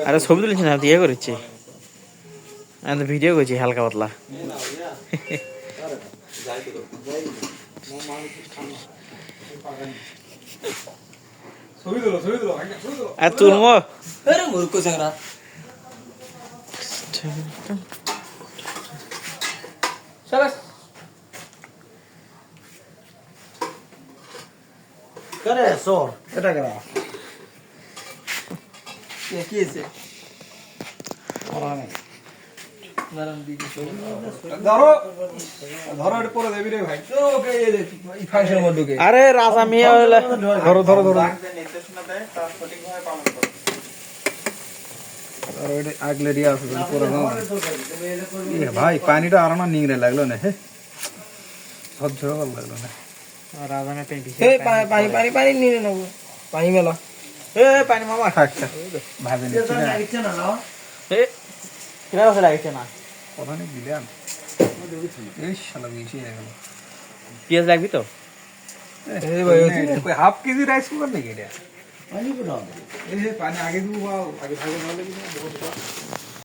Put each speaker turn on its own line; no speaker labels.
আরে ছবি তুলেছি না ইয়ে করেছি আমি তো ভিডিও করছি হালকা পাতলা আর তুলবো
মূর্খ চ্যাংড়া
करे सोर এটা কেন
কি আছে
ওরানে
নারায়ণ দিদি
ধরো ধরো এটা পরে দেবি রে ভাই
ওকে এই ফাংশনের মধ্যে ঢুকে
আরে রাজা মিয়া হইলে
ধরো ধরো ধরো
নির্দেশনা দেয় তার সঠিকভাবে পালন করো
আর ওইটা আগলে দিয়া আছে পরে নাও এ ভাই পানিটা আর না নিংড়ে লাগলো না হে সহ্য ভালো লাগলো না
রাজা মিয়া পেন্টি
এই পানি পানি পানি নিয়ে নেব পানি মেলা
এ পানি মামা
থাক থাক ভাবে নিচ্ছি না
এ কিরা বসে লাগিছে না
কথা নেই দিলাম এই শালা মিশে গেল
পেঁয়াজ লাগবি তো
এই ভাই ওই হাফ কেজি রাইস কুকার নাকি এটা পানি আগে দিব আগে ভাগে ভালো লাগে না